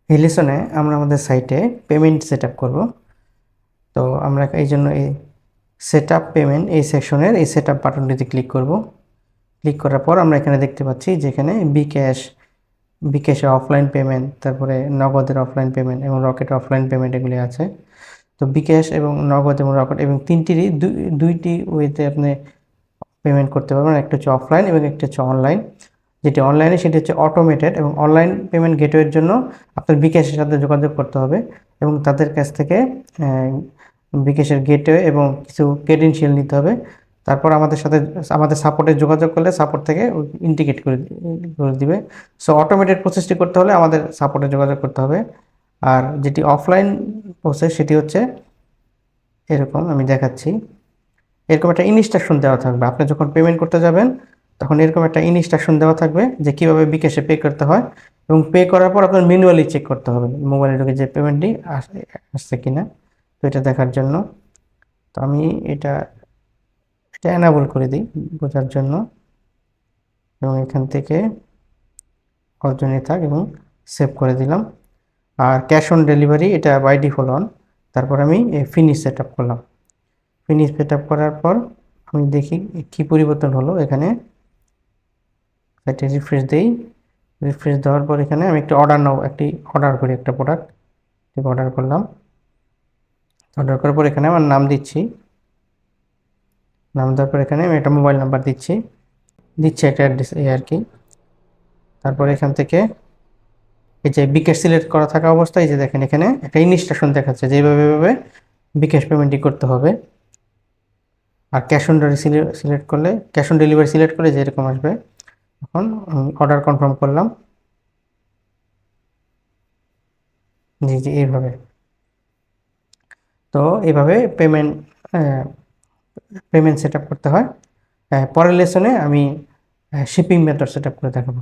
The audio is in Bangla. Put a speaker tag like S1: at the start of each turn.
S1: এই লেসনে আমরা আমাদের সাইটে পেমেন্ট সেট আপ করবো। তো আমরা এই জন্য এই সেট আপ পেমেন্ট এই সেকশনের এই সেট আপ বাটনটিতে ক্লিক করব। ক্লিক করার পর আমরা এখানে দেখতে পাচ্ছি যেখানে বিকাশের অফলাইন পেমেন্ট, তারপরে নগদের অফলাইন পেমেন্ট এবং রকেট অফলাইন পেমেন্ট এগুলি আছে। তো বিকাশ এবং নগদ এবং রকেট এবং তিনটিরই দুইটি ওয়েতে আপনি পেমেন্ট করতে পারবেন। একটা হচ্ছে অফলাইন এবং একটা হচ্ছে অনলাইন। যেটি অনলাইনে সেটি হচ্ছে অটোমেটেড, এবং অনলাইন পেমেন্ট গেটওয়ের জন্য আপনার বিকাশের সাথে যোগাযোগ করতে হবে এবং তাদের কাছ থেকে বিকাশের গেটওয়ে এবং কিছু ক্রেডেনশিয়াল নিতে হবে। তারপর আমাদের সাপোর্টে যোগাযোগ করলে সাপোর্ট থেকে ইন্ডিকেট করে দিবে। সো অটোমেটেড প্রসেসটি করতে হলে আমাদের সাপোর্টে যোগাযোগ করতে হবে। আর যেটি অফলাইন প্রসেস সেটি হচ্ছে এরকম, আমি দেখাচ্ছি। এরকম একটা ইনস্ট্রাকশন দেওয়া থাকবে, আপনি যখন পেমেন্ট করতে যাবেন তখন এরকম একটা ইনস্ট্রাকশন দেওয়া থাকবে যে কীভাবে বিকাশে পে করতে হয়, এবং পে করার পর আপনার ম্যানুয়ালি চেক করতে হবে মোবাইলে ঢুকে যে পেমেন্টটি আসছে কিনা। তো এটা দেখার জন্য তো আমি এটা এটা অ্যানাবল করে দিই বোঝার জন্য, এবং এখান থেকে অর্জনে থাক এবং সেভ করে দিলাম। আর ক্যাশ অন ডেলিভারি এটা বাই ডিফল্ট অন। তারপর আমি ফিনিশ সেট আপ করলাম। ফিনিশ সেট আপ করার পর আমি দেখি কি পরিবর্তন হলো। এখানে একটা রিফ্রেশ দেই। রিফ্রেশ দেওয়ার পর এখানে আমি একটি অর্ডার করি, একটা প্রোডাক্ট অর্ডার করলাম। অর্ডার করার পর এখানে আমার নাম দিচ্ছি। নাম দেওয়ার পর এখানে আমি একটা মোবাইল নাম্বার দিচ্ছি একটা অ্যাড্রেস এই আর কি। তারপর এখান থেকে এই যে বিকাশ সিলেক্ট করা থাকা অবস্থায় এই যে দেখেন এখানে একটা ইনস্ট্রাকশন দেখাচ্ছে যে এইভাবে বিকাশ পেমেন্টটি করতে হবে। আর ক্যাশ অন ডেলিভারি সিলেক্ট করলে যে এরকম আসবে। এখন আমি অর্ডার কনফার্ম করলাম। জি জি এইভাবে। তো এইভাবে পেমেন্ট সেট আপ করতে হয়। পরের লেসনে আমি শিপিং মেথড সেট আপ করে দেখাবো।